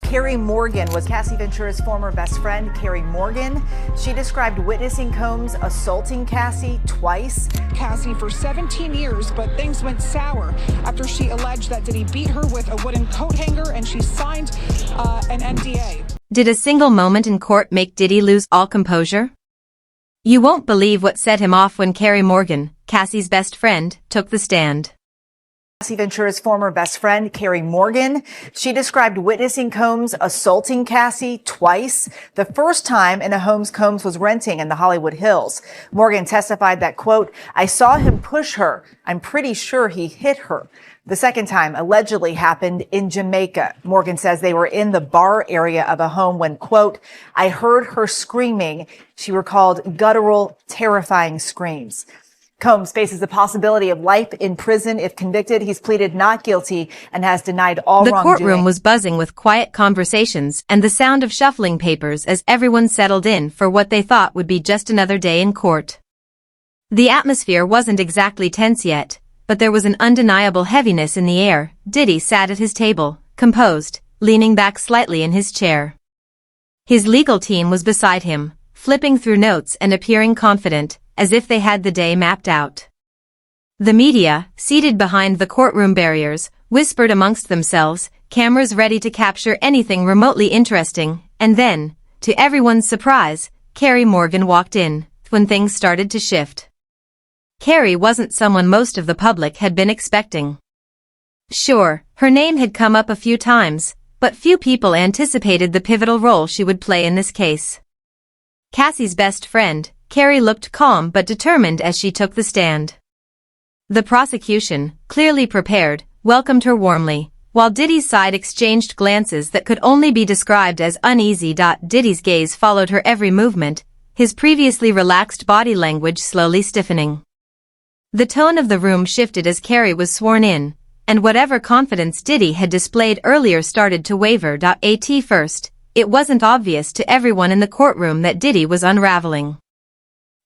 Carrie Morgan was Cassie Ventura's former best friend, Carrie Morgan. She described witnessing Combs assaulting Cassie twice. Cassie for 17 years, but things went sour after she alleged that Diddy beat her with a wooden coat hanger and she signed an NDA. Did a single moment in court make Diddy lose all composure? You won't believe what set him off when Carrie Morgan, Cassie's best friend, took the stand. Cassie Ventura's former best friend, Carrie Morgan. She described witnessing Combs assaulting Cassie twice. The first time in a home Combs was renting in the Hollywood Hills. Morgan testified that, quote, "I saw him push her. I'm pretty sure he hit her." The second time allegedly happened in Jamaica. Morgan says they were in the bar area of a home when, quote, "I heard her screaming." She recalled guttural, terrifying screams. Combs faces the possibility of life in prison if convicted. He's pleaded not guilty and has denied all wrongdoing. The courtroom was buzzing with quiet conversations and the sound of shuffling papers as everyone settled in for what they thought would be just another day in court. The atmosphere wasn't exactly tense yet, but there was an undeniable heaviness in the air. Diddy sat at his table, composed, leaning back slightly in his chair. His legal team was beside him, flipping through notes and appearing confident, as if they had the day mapped out. The media, seated behind the courtroom barriers, whispered amongst themselves, cameras ready to capture anything remotely interesting, and then, to everyone's surprise, Carrie Morgan walked in, when things started to shift. Carrie wasn't someone most of the public had been expecting. Sure, her name had come up a few times, but few people anticipated the pivotal role she would play in this case. Cassie's best friend, Carrie looked calm but determined as she took the stand. The prosecution, clearly prepared, welcomed her warmly, while Diddy's side exchanged glances that could only be described as uneasy. Diddy's gaze followed her every movement, his previously relaxed body language slowly stiffening. The tone of the room shifted as Carrie was sworn in, and whatever confidence Diddy had displayed earlier started to waver. At first, it wasn't obvious to everyone in the courtroom that Diddy was unraveling.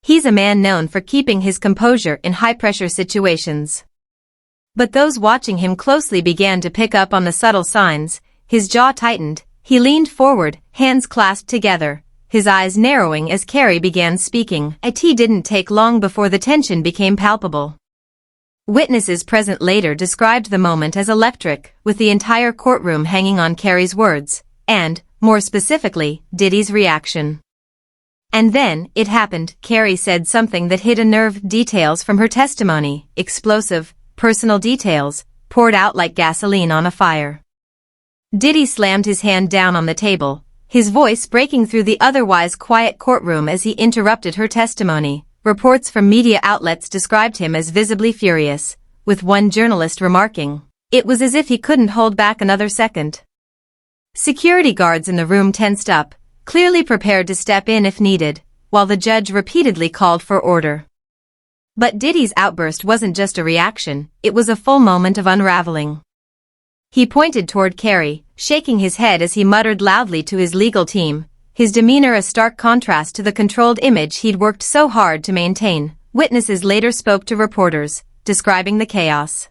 He's a man known for keeping his composure in high-pressure situations. But those watching him closely began to pick up on the subtle signs. His jaw tightened, he leaned forward, hands clasped together, his eyes narrowing as Carrie began speaking. It didn't take long before the tension became palpable. Witnesses present later described the moment as electric, with the entire courtroom hanging on Carrie's words, and, more specifically, Diddy's reaction. And then, it happened. Carrie said something that hit a nerve. Details from her testimony, explosive, personal details, poured out like gasoline on a fire. Diddy slammed his hand down on the table, his voice breaking through the otherwise quiet courtroom as he interrupted her testimony. Reports from media outlets described him as visibly furious, with one journalist remarking, "It was as if he couldn't hold back another second." Security guards in the room tensed up, clearly prepared to step in if needed, while the judge repeatedly called for order. But Diddy's outburst wasn't just a reaction, it was a full moment of unraveling. He pointed toward Carrie, shaking his head as he muttered loudly to his legal team, his demeanor a stark contrast to the controlled image he'd worked so hard to maintain. Witnesses later spoke to reporters, describing the chaos.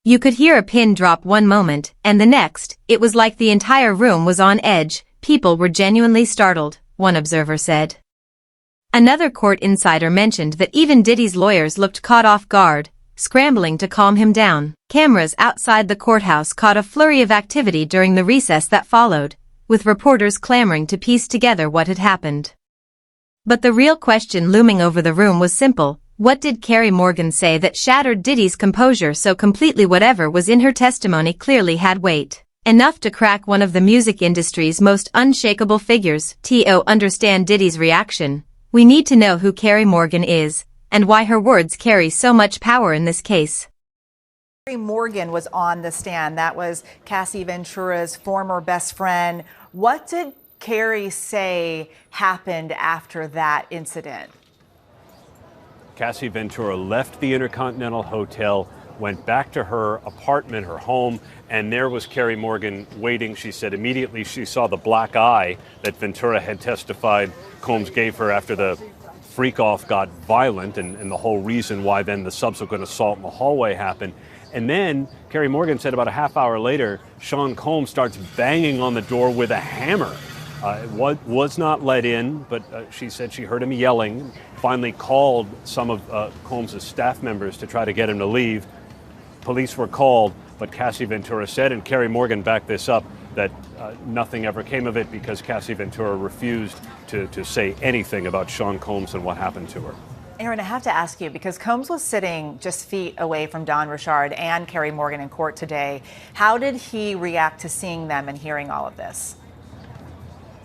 You could hear a pin drop one moment, and the next, it was like the entire room was on edge. People were genuinely startled, one observer said. Another court insider mentioned that even Diddy's lawyers looked caught off guard, scrambling to calm him down. Cameras outside the courthouse caught a flurry of activity during the recess that followed, with reporters clamoring to piece together what had happened. But the real question looming over the room was simple: what did Carrie Morgan say that shattered Diddy's composure so completely? Whatever was in her testimony clearly had weight. Enough to crack one of the music industry's most unshakable figures. To understand Diddy's reaction, we need to know who Carrie Morgan is, and why her words carry so much power in this case. Carrie Morgan was on the stand. That was Cassie Ventura's former best friend. What did Carrie say happened after that incident? Cassie Ventura left the Intercontinental Hotel, went back to her apartment, her home, and there was Carrie Morgan waiting. She said immediately she saw the black eye that Ventura had testified Combs gave her after the freak-off got violent, and the whole reason why then the subsequent assault in the hallway happened. And then Carrie Morgan said about a half hour later, Sean Combs starts banging on the door with a hammer. It was not let in, but she said she heard him yelling, finally called some of Combs' staff members to try to get him to leave. Police were called, but Cassie Ventura said, and Carrie Morgan backed this up, that nothing ever came of it because Cassie Ventura refused to say anything about Sean Combs and what happened to her. Aaron, I have to ask you, because Combs was sitting just feet away from Don Richard and Carrie Morgan in court today. How did he react to seeing them and hearing all of this?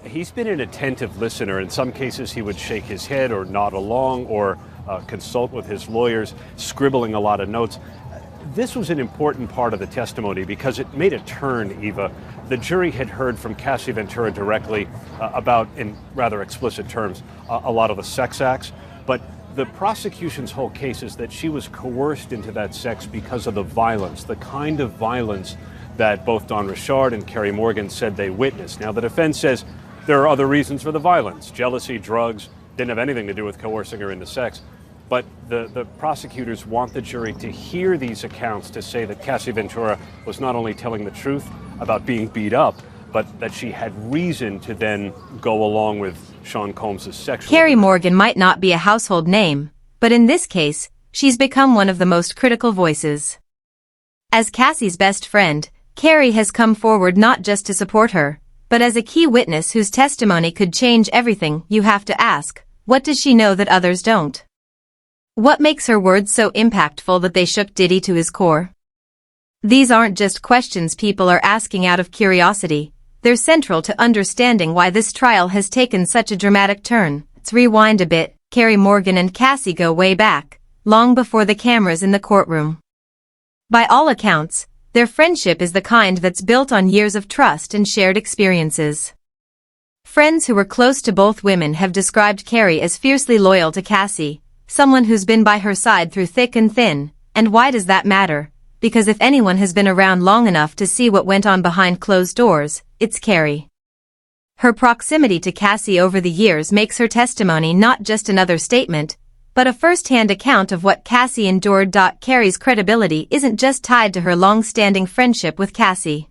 He's been an attentive listener. In some cases, he would shake his head or nod along or consult with his lawyers, scribbling a lot of notes. This was an important part of the testimony because it made a turn, Eva. The jury had heard from Cassie Ventura directly about, in rather explicit terms, a lot of the sex acts. But the prosecution's whole case is that she was coerced into that sex because of the violence, the kind of violence that both Don Richard and Carrie Morgan said they witnessed. Now, the defense says there are other reasons for the violence. Jealousy, drugs, didn't have anything to do with coercing her into sex. But the prosecutors want the jury to hear these accounts to say that Cassie Ventura was not only telling the truth about being beat up, but that she had reason to then go along with Sean Combs' sexual. Carrie Morgan might not be a household name, but in this case, she's become one of the most critical voices. As Cassie's best friend, Carrie has come forward not just to support her, but as a key witness whose testimony could change everything. You have to ask, what does she know that others don't? What makes her words so impactful that they shook Diddy to his core? These aren't just questions people are asking out of curiosity. They're central to understanding why this trial has taken such a dramatic turn. Let's rewind a bit. Carrie Morgan and Cassie go way back, long before the cameras in the courtroom. By all accounts, their friendship is the kind that's built on years of trust and shared experiences. Friends who were close to both women have described Carrie as fiercely loyal to Cassie, someone who's been by her side through thick and thin. And why does that matter? Because if anyone has been around long enough to see what went on behind closed doors, it's Carrie. Her proximity to Cassie over the years makes her testimony not just another statement, but a first-hand account of what Cassie endured. Carrie's credibility isn't just tied to her long-standing friendship with Cassie.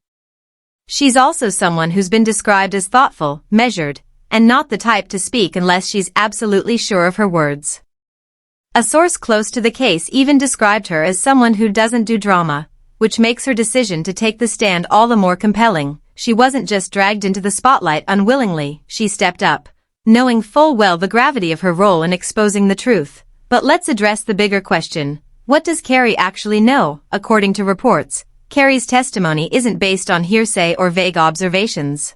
She's also someone who's been described as thoughtful, measured, and not the type to speak unless she's absolutely sure of her words. A source close to the case even described her as someone who doesn't do drama, which makes her decision to take the stand all the more compelling. She wasn't just dragged into the spotlight unwillingly, she stepped up, knowing full well the gravity of her role in exposing the truth. But let's address the bigger question. What does Carrie actually know? According to reports, Carrie's testimony isn't based on hearsay or vague observations.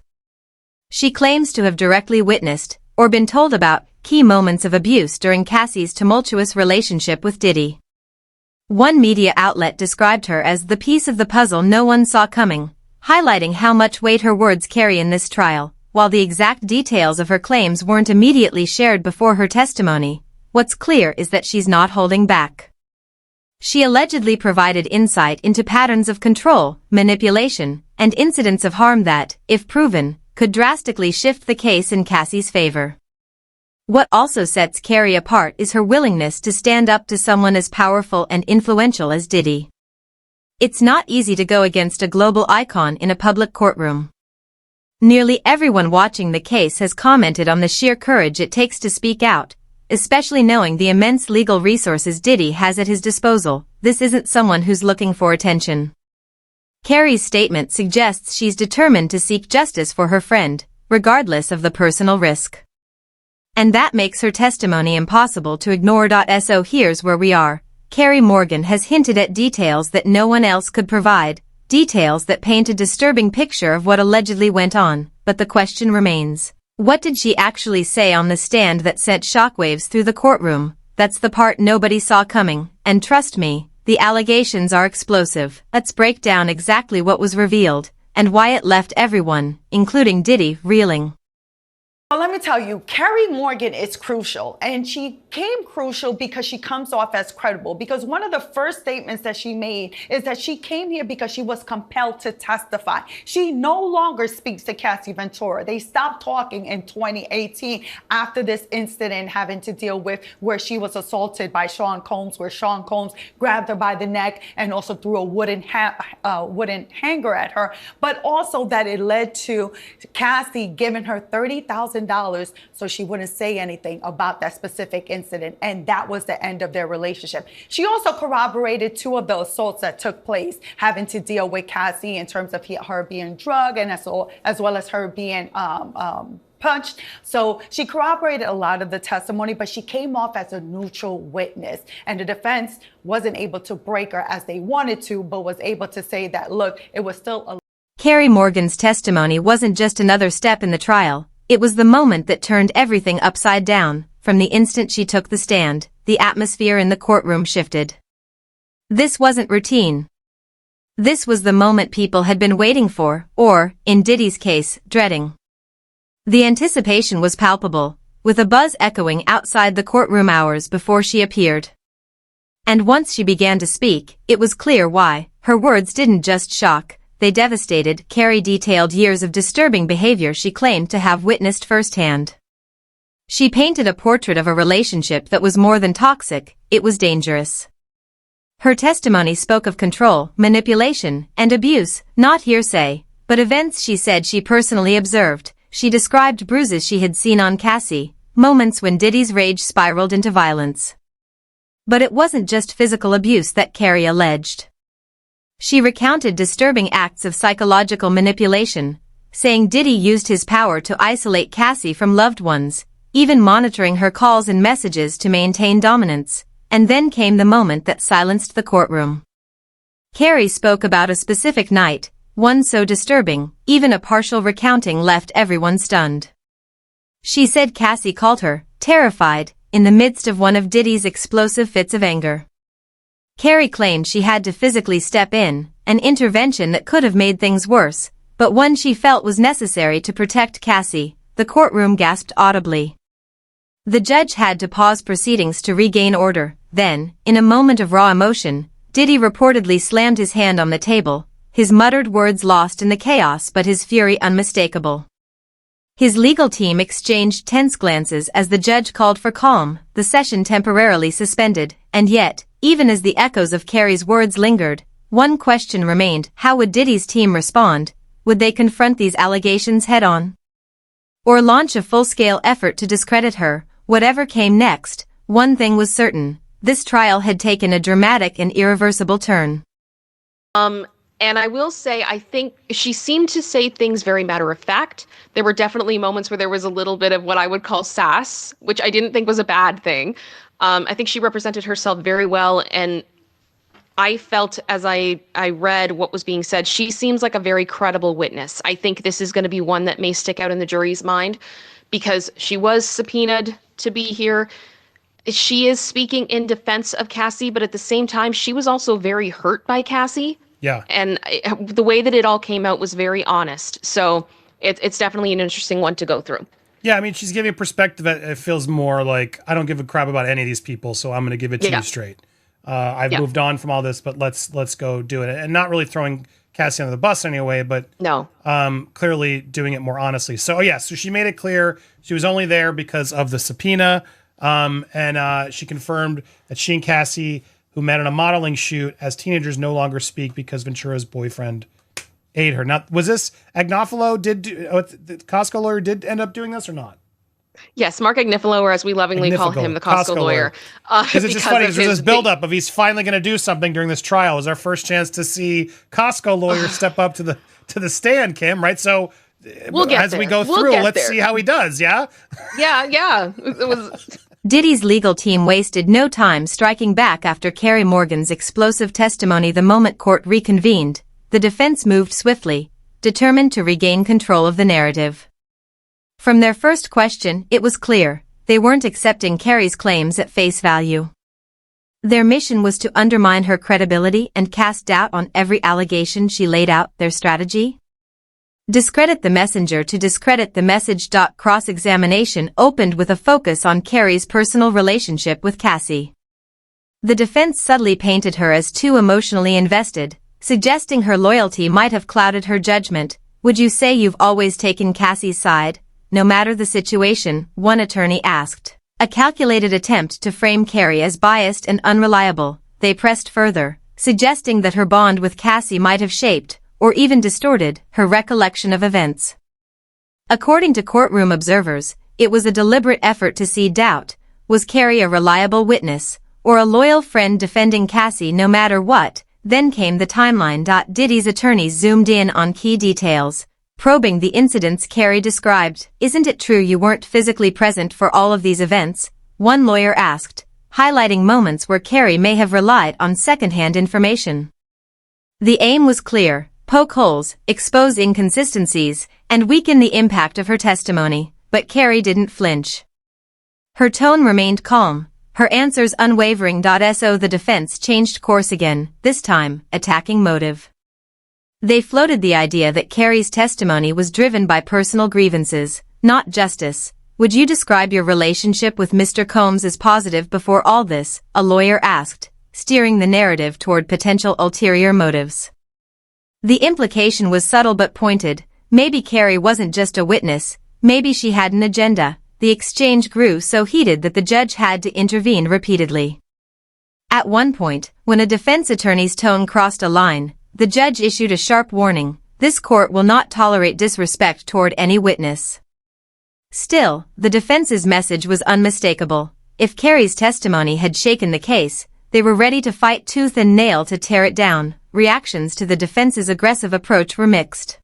She claims to have directly witnessed, or been told about, key moments of abuse during Cassie's tumultuous relationship with Diddy. One media outlet described her as the piece of the puzzle no one saw coming, highlighting how much weight her words carry in this trial. While the exact details of her claims weren't immediately shared before her testimony, what's clear is that she's not holding back. She allegedly provided insight into patterns of control, manipulation, and incidents of harm that, if proven, could drastically shift the case in Cassie's favor. What also sets Carrie apart is her willingness to stand up to someone as powerful and influential as Diddy. It's not easy to go against a global icon in a public courtroom. Nearly everyone watching the case has commented on the sheer courage it takes to speak out, especially knowing the immense legal resources Diddy has at his disposal. This isn't someone who's looking for attention. Carrie's statement suggests she's determined to seek justice for her friend, regardless of the personal risk. And that makes her testimony impossible to ignore. So here's where we are. Carrie Morgan has hinted at details that no one else could provide, details that paint a disturbing picture of what allegedly went on, but the question remains. What did she actually say on the stand that sent shockwaves through the courtroom? That's the part nobody saw coming, and trust me, the allegations are explosive. Let's break down exactly what was revealed, and why it left everyone, including Diddy, reeling. But let me tell you, Carrie Morgan is crucial, and she came crucial because she comes off as credible. Because one of the first statements that she made is that she came here because she was compelled to testify. She no longer speaks to Cassie Ventura. They stopped talking in 2018 after this incident having to deal with where she was assaulted by Sean Combs, where Sean Combs grabbed her by the neck and also threw a wooden hanger at her. But also that it led to Cassie giving her $30,000 so she wouldn't say anything about that specific incident. And that was the end of their relationship. She also corroborated 2 of the assaults that took place, having to deal with Cassie in terms of her being drugged and as well as her being punched. So she corroborated a lot of the testimony, but she came off as a neutral witness. And the defense wasn't able to break her as they wanted to, but was able to say that, look, it was still a... Carrie Morgan's testimony wasn't just another step in the trial. It was the moment that turned everything upside down. From the instant she took the stand, the atmosphere in the courtroom shifted. This wasn't routine. This was the moment people had been waiting for, or, in Diddy's case, dreading. The anticipation was palpable, with a buzz echoing outside the courtroom hours before she appeared. And once she began to speak, it was clear why. Her words didn't just shock, they devastated. Carrie detailed years of disturbing behavior she claimed to have witnessed firsthand. She painted a portrait of a relationship that was more than toxic, it was dangerous. Her testimony spoke of control, manipulation, and abuse, not hearsay, but events she said she personally observed. She described bruises she had seen on Cassie, moments when Diddy's rage spiraled into violence. But it wasn't just physical abuse that Carrie alleged. She recounted disturbing acts of psychological manipulation, saying Diddy used his power to isolate Cassie from loved ones, even monitoring her calls and messages to maintain dominance. And then came the moment that silenced the courtroom. Carrie spoke about a specific night, one so disturbing, even a partial recounting left everyone stunned. She said Cassie called her, terrified, in the midst of one of Diddy's explosive fits of anger. Carrie claimed she had to physically step in, an intervention that could have made things worse, but one she felt was necessary to protect Cassie. The courtroom gasped audibly. The judge had to pause proceedings to regain order. Then, in a moment of raw emotion, Diddy reportedly slammed his hand on the table, his muttered words lost in the chaos but his fury unmistakable. His legal team exchanged tense glances as the judge called for calm, the session temporarily suspended, and yet, even as the echoes of Carrie's words lingered, one question remained: how would Diddy's team respond? Would they confront these allegations head-on? Or launch a full-scale effort to discredit her? Whatever came next, one thing was certain: this trial had taken a dramatic and irreversible turn. And I will say, I think she seemed to say things very matter of fact. There were definitely moments where there was a little bit of what I would call sass, which I didn't think was a bad thing. I think she represented herself very well, and I felt as I read what was being said, she seems like a very credible witness. I think this is going to be one that may stick out in the jury's mind because she was subpoenaed to be here. She is speaking in defense of Cassie, but at the same time, she was also very hurt by Cassie. Yeah. And the way that it all came out was very honest. So it's definitely an interesting one to go through. Yeah, I mean, she's giving a perspective that it feels more like, I don't give a crap about any of these people, so I'm going to give it to you straight. I've moved on from all this, but let's go do it. And not really throwing Cassie under the bus anyway, but no, clearly doing it more honestly. So, so she made it clear she was only there because of the subpoena. And she confirmed that she and Cassie, who met on a modeling shoot as teenagers, no longer speak because Ventura's boyfriend ate her. Now, was this Agnifilo the Costco lawyer did end up doing this or not? Yes, Mark Agnifilo, or as we lovingly call him, the Costco lawyer. Because it's just funny, there's this buildup of he's finally going to do something during this trial. It was our first chance to see Costco lawyer step up to the stand, Kim, right? So we'll get as there. we go through, let's see how he does, yeah? Yeah. It was... Diddy's legal team wasted no time striking back after Carrie Morgan's explosive testimony. The moment court reconvened, the defense moved swiftly, determined to regain control of the narrative. From their first question, it was clear, they weren't accepting Carrie's claims at face value. Their mission was to undermine her credibility and cast doubt on every allegation she laid out. Their strategy? Discredit the messenger to discredit the message. Cross-examination opened with a focus on Carrie's personal relationship with Cassie. The defense subtly painted her as too emotionally invested, suggesting her loyalty might have clouded her judgment. Would you say you've always taken Cassie's side, no matter the situation? One attorney asked. A calculated attempt to frame Carrie as biased and unreliable, they pressed further, suggesting that her bond with Cassie might have shaped, or even distorted, her recollection of events. According to courtroom observers, it was a deliberate effort to seed doubt. Was Carrie a reliable witness, or a loyal friend defending Cassie no matter what? Then came the timeline. Diddy's attorneys zoomed in on key details, probing the incidents Carrie described. Isn't it true you weren't physically present for all of these events? One lawyer asked, highlighting moments where Carrie may have relied on secondhand information. The aim was clear: poke holes, expose inconsistencies, and weaken the impact of her testimony, but Carrie didn't flinch. Her tone remained calm, her answers unwavering. So the defense changed course again, this time attacking motive. They floated the idea that Carrie's testimony was driven by personal grievances, not justice. Would you describe your relationship with Mr. Combs as positive before all this? A lawyer asked, steering the narrative toward potential ulterior motives. The implication was subtle but pointed. Maybe Carrie wasn't just a witness, maybe she had an agenda. The exchange grew so heated that the judge had to intervene repeatedly. At one point, when a defense attorney's tone crossed a line, the judge issued a sharp warning: this court will not tolerate disrespect toward any witness. Still, the defense's message was unmistakable. If Carrie's testimony had shaken the case, they were ready to fight tooth and nail to tear it down. Reactions to the defense's aggressive approach were mixed.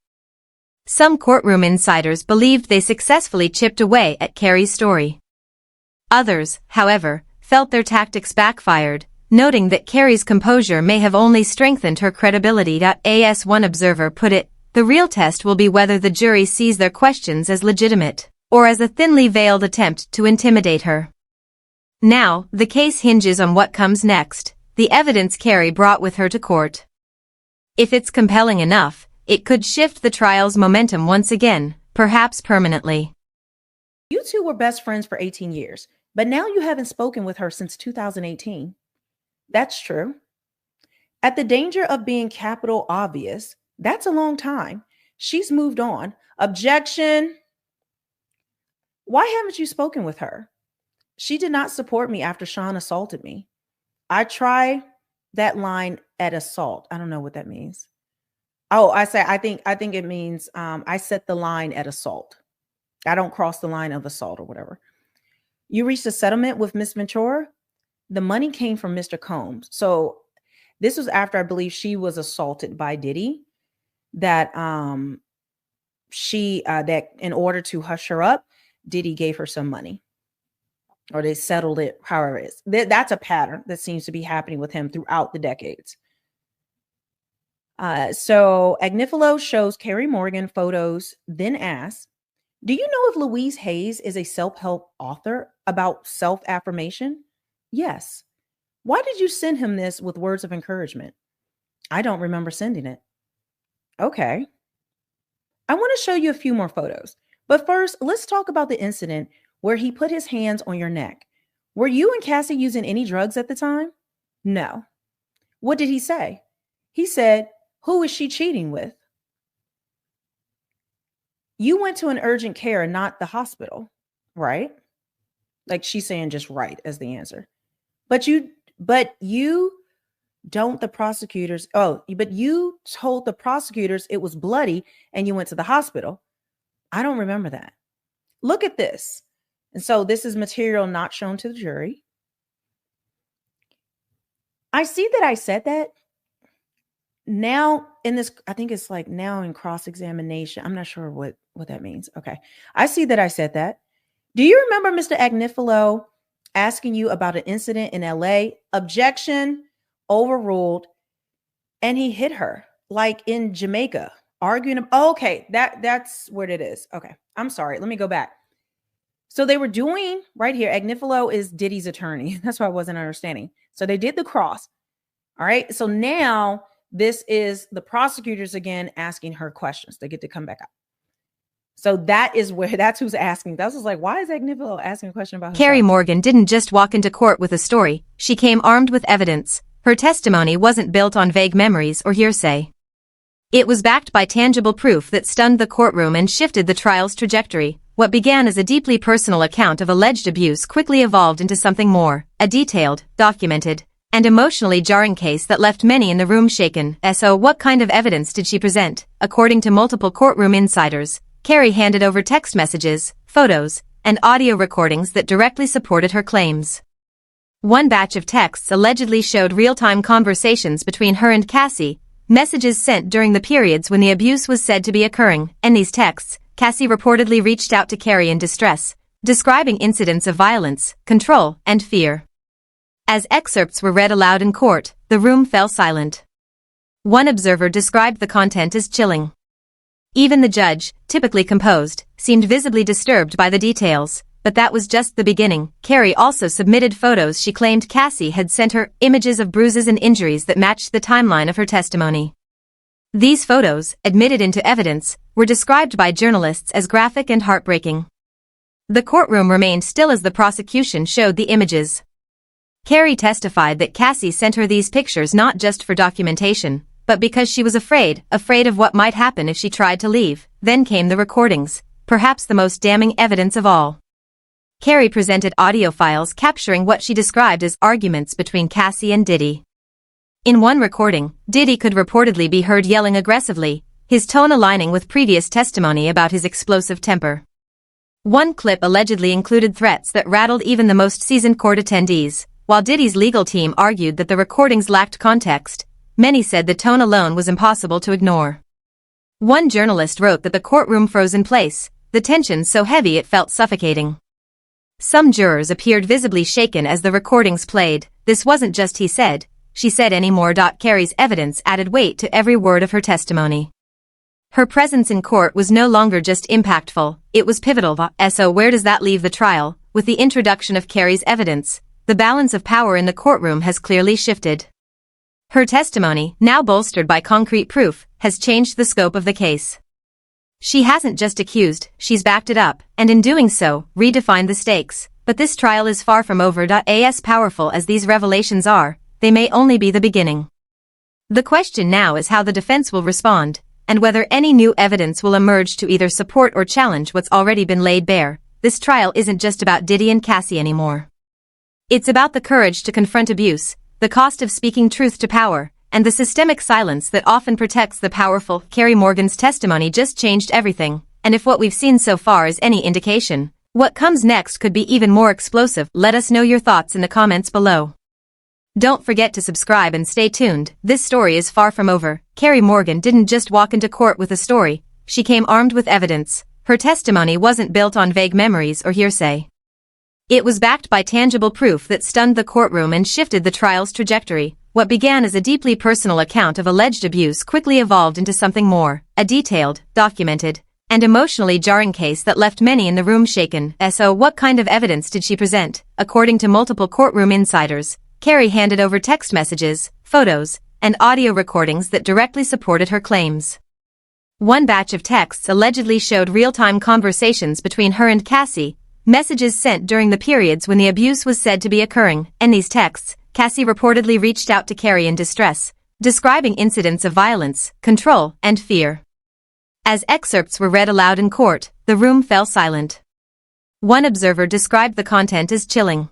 Some courtroom insiders believed they successfully chipped away at Carrie's story. Others, however, felt their tactics backfired, noting that Carrie's composure may have only strengthened her credibility. As one observer put it, the real test will be whether the jury sees their questions as legitimate, or as a thinly veiled attempt to intimidate her. Now, the case hinges on what comes next, the evidence Carrie brought with her to court. If it's compelling enough, it could shift the trial's momentum once again, perhaps permanently. You two were best friends for 18 years, but now you haven't spoken with her since 2018. That's true. At the danger of being capital obvious, that's a long time. She's moved on. Objection. Why haven't you spoken with her? She did not support me after Sean assaulted me. I try that line at assault. I don't know what that means. Oh, I think it means I set the line at assault. I don't cross the line of assault or whatever. You reached a settlement with Miss Ventura? The money came from Mr. Combs. So this was after, I believe, she was assaulted by Diddy, that that in order to hush her up, Diddy gave her some money, or they settled it, however it is. That's a pattern that seems to be happening with him throughout the decades. So Agnifilo shows Carrie Morgan photos, then asks, do you know if Louise Hayes is a self-help author about self-affirmation? Yes. Why did you send him this with words of encouragement? I don't remember sending it. Okay. I want to show you a few more photos. But first, let's talk about the incident where he put his hands on your neck. Were you and Cassie using any drugs at the time? No. What did he say? He said, who is she cheating with? You went to an urgent care and not the hospital, right? Like she's saying just right as the answer. But you don't, the prosecutors. Oh, but you told the prosecutors it was bloody and you went to the hospital. I don't remember that. Look at this. And so this is material not shown to the jury. I see that I said that. Now in this, I think it's like now in cross-examination. I'm not sure what that means. Okay. I see that I said that. Do you remember Mr. Agnifilo asking you about an incident in LA? Objection, overruled. And he hit her like in Jamaica, arguing. Okay. That's what it is. Okay. I'm sorry. Let me go back. So they were doing right here. Agnifilo is Diddy's attorney. That's why I wasn't understanding. So they did the cross. All right. So now this is the prosecutors again asking her questions. They get to come back up. So that's who's asking. That's just like, why is Agnifilo asking a question about herself? Carrie Morgan didn't just walk into court with a story, she came armed with evidence. Her testimony wasn't built on vague memories or hearsay. It was backed by tangible proof that stunned the courtroom and shifted the trial's trajectory. What began as a deeply personal account of alleged abuse quickly evolved into something more, a detailed, documented, and emotionally jarring case that left many in the room shaken. So what kind of evidence did she present? According to multiple courtroom insiders, Carrie handed over text messages, photos, and audio recordings that directly supported her claims. One batch of texts allegedly showed real-time conversations between her and Cassie, messages sent during the periods when the abuse was said to be occurring. In these texts, Cassie reportedly reached out to Carrie in distress, describing incidents of violence, control, and fear. As excerpts were read aloud in court, the room fell silent. One observer described the content as chilling. Even the judge, typically composed, seemed visibly disturbed by the details, but that was just the beginning. Carrie also submitted photos she claimed Cassie had sent her, images of bruises and injuries that matched the timeline of her testimony. These photos, admitted into evidence, were described by journalists as graphic and heartbreaking. The courtroom remained still as the prosecution showed the images. Carrie testified that Cassie sent her these pictures not just for documentation, but because she was afraid of what might happen if she tried to leave. Then came the recordings, perhaps the most damning evidence of all. Carrie presented audio files capturing what she described as arguments between Cassie and Diddy. In one recording, Diddy could reportedly be heard yelling aggressively, his tone aligning with previous testimony about his explosive temper. One clip allegedly included threats that rattled even the most seasoned court attendees. While Diddy's legal team argued that the recordings lacked context, many said the tone alone was impossible to ignore. One journalist wrote that the courtroom froze in place, the tension so heavy it felt suffocating. Some jurors appeared visibly shaken as the recordings played. This wasn't just he said, she said anymore. Carrie's evidence added weight to every word of her testimony. Her presence in court was no longer just impactful, it was pivotal. So where does that leave the trial? With the introduction of Carrie's evidence, the balance of power in the courtroom has clearly shifted. Her testimony, now bolstered by concrete proof, has changed the scope of the case. She hasn't just accused, she's backed it up, and in doing so, redefined the stakes. But this trial is far from over. As powerful as these revelations are, they may only be the beginning. The question now is how the defense will respond, and whether any new evidence will emerge to either support or challenge what's already been laid bare. This trial isn't just about Diddy and Cassie anymore. It's about the courage to confront abuse, the cost of speaking truth to power, and the systemic silence that often protects the powerful. Carrie Morgan's testimony just changed everything, and if what we've seen so far is any indication, what comes next could be even more explosive. Let us know your thoughts in the comments below. Don't forget to subscribe and stay tuned. This story is far from over. Carrie Morgan didn't just walk into court with a story, she came armed with evidence. Her testimony wasn't built on vague memories or hearsay. It was backed by tangible proof that stunned the courtroom and shifted the trial's trajectory. What began as a deeply personal account of alleged abuse quickly evolved into something more, a detailed, documented, and emotionally jarring case that left many in the room shaken. So what kind of evidence did she present? According to multiple courtroom insiders, Carrie handed over text messages, photos, and audio recordings that directly supported her claims. One batch of texts allegedly showed real-time conversations between her and Cassie, messages sent during the periods when the abuse was said to be occurring. In these texts, Cassie reportedly reached out to Carrie in distress, describing incidents of violence, control, and fear. As excerpts were read aloud in court, the room fell silent. One observer described the content as chilling.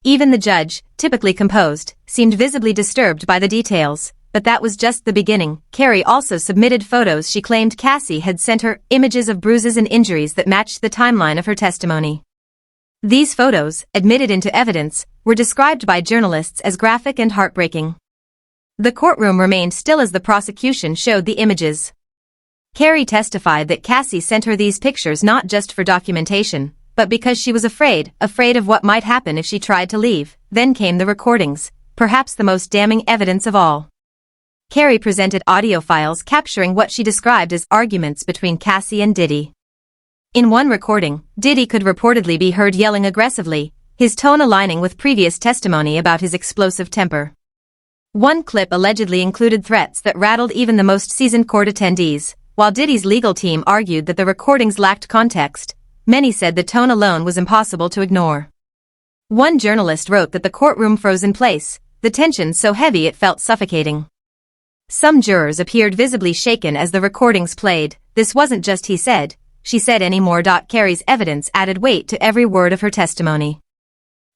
Even the judge, typically composed, seemed visibly disturbed by the details, but that was just the beginning. Carrie also submitted photos she claimed Cassie had sent her, images of bruises and injuries that matched the timeline of her testimony. These photos, admitted into evidence, were described by journalists as graphic and heartbreaking. The courtroom remained still as the prosecution showed the images. Carrie testified that Cassie sent her these pictures not just for documentation, but because she was afraid of what might happen if she tried to leave. Then came the recordings, perhaps the most damning evidence of all. Carrie presented audio files capturing what she described as arguments between Cassie and Diddy. In one recording, Diddy could reportedly be heard yelling aggressively, his tone aligning with previous testimony about his explosive temper. One clip allegedly included threats that rattled even the most seasoned court attendees. while Diddy's legal team argued that the recordings lacked context, many said the tone alone was impossible to ignore. One journalist wrote that the courtroom froze in place, the tension so heavy it felt suffocating. Some jurors appeared visibly shaken as the recordings played. This wasn't just he said, she said anymore. Carrie's evidence added weight to every word of her testimony.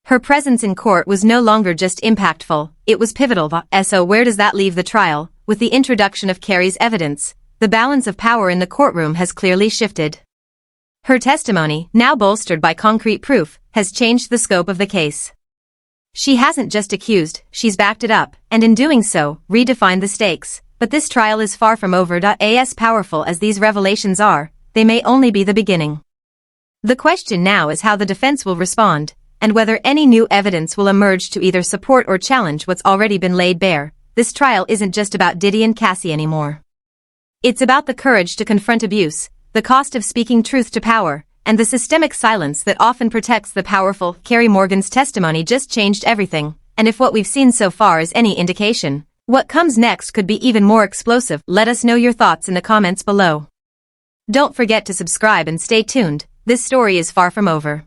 Her presence in court was no longer just impactful, it was pivotal. So where does that leave the trial? With the introduction of Carrie's evidence, the balance of power in the courtroom has clearly shifted. Her testimony, now bolstered by concrete proof, has changed the scope of the case. She hasn't just accused, she's backed it up, and in doing so, redefined the stakes. But this trial is far from over. As powerful as these revelations are, they may only be the beginning. The question now is how the defense will respond, and whether any new evidence will emerge to either support or challenge what's already been laid bare. This trial isn't just about Diddy and Cassie anymore. It's about the courage to confront abuse, the cost of speaking truth to power, and the systemic silence that often protects the powerful. Carrie Morgan's testimony just changed everything, and if what we've seen so far is any indication, what comes next could be even more explosive. Let us know your thoughts in the comments below. Don't forget to subscribe and stay tuned, this story is far from over.